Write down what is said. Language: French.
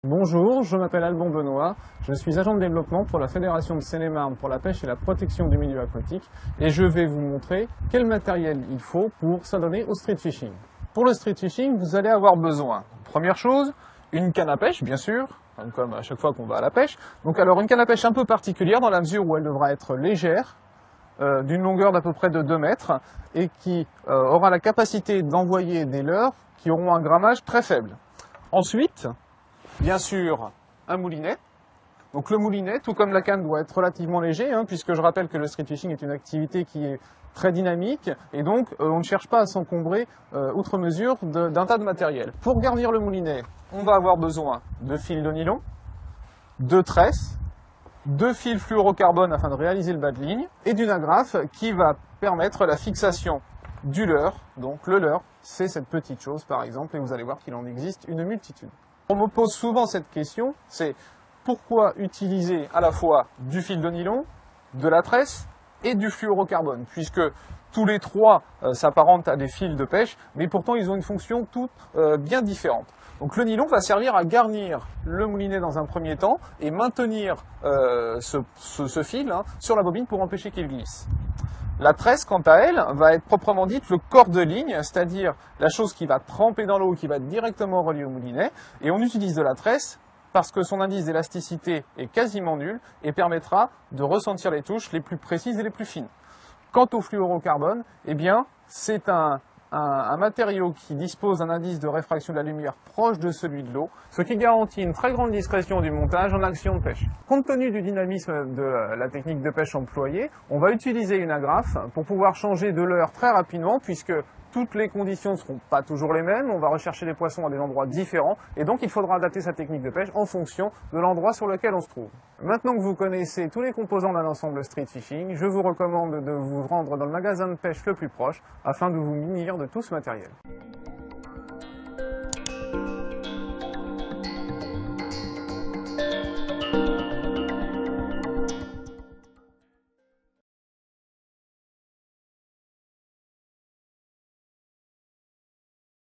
Bonjour, je m'appelle Alban Benoît, je suis agent de développement pour la Fédération de Seine-et-Marne pour la pêche et la protection du milieu aquatique et je vais vous montrer quel matériel il faut pour s'adonner au street fishing. Pour le street fishing, vous allez avoir besoin, première chose, une canne à pêche bien sûr, comme à chaque fois qu'on va à la pêche. Donc alors une canne à pêche un peu particulière dans la mesure où elle devra être légère, d'une longueur d'à peu près de 2 mètres et qui aura la capacité d'envoyer des leurres qui auront un grammage très faible. Ensuite, bien sûr, un moulinet. Donc le moulinet, tout comme la canne, doit être relativement léger, puisque je rappelle que le street fishing est une activité qui est très dynamique, et donc on ne cherche pas à s'encombrer outre mesure d'un tas de matériel. Pour garnir le moulinet, on va avoir besoin de fils de nylon, de tresses, de fils fluorocarbone afin de réaliser le bas de ligne, et d'une agrafe qui va permettre la fixation du leurre. Donc le leurre, c'est cette petite chose par exemple, et vous allez voir qu'il en existe une multitude. On me pose souvent cette question, c'est pourquoi utiliser à la fois du fil de nylon, de la tresse et du fluorocarbone, puisque tous les trois s'apparentent à des fils de pêche, mais pourtant ils ont une fonction toute bien différente. Donc le nylon va servir à garnir le moulinet dans un premier temps et maintenir ce fil sur la bobine pour empêcher qu'il glisse. La tresse, quant à elle, va être proprement dite le corps de ligne, c'est-à-dire la chose qui va tremper dans l'eau, qui va être directement reliée au moulinet. Et on utilise de la tresse parce que son indice d'élasticité est quasiment nul et permettra de ressentir les touches les plus précises et les plus fines. Quant au fluorocarbone, eh bien, c'est un matériau qui dispose d'un indice de réfraction de la lumière proche de celui de l'eau, ce qui garantit une très grande discrétion du montage en action de pêche. Compte tenu du dynamisme de la technique de pêche employée, on va utiliser une agrafe pour pouvoir changer de leurre très rapidement, puisque toutes les conditions ne seront pas toujours les mêmes, on va rechercher les poissons à des endroits différents, et donc il faudra adapter sa technique de pêche en fonction de l'endroit sur lequel on se trouve. Maintenant que vous connaissez tous les composants d'un ensemble street fishing, je vous recommande de vous rendre dans le magasin de pêche le plus proche, afin de vous munir de tout ce matériel.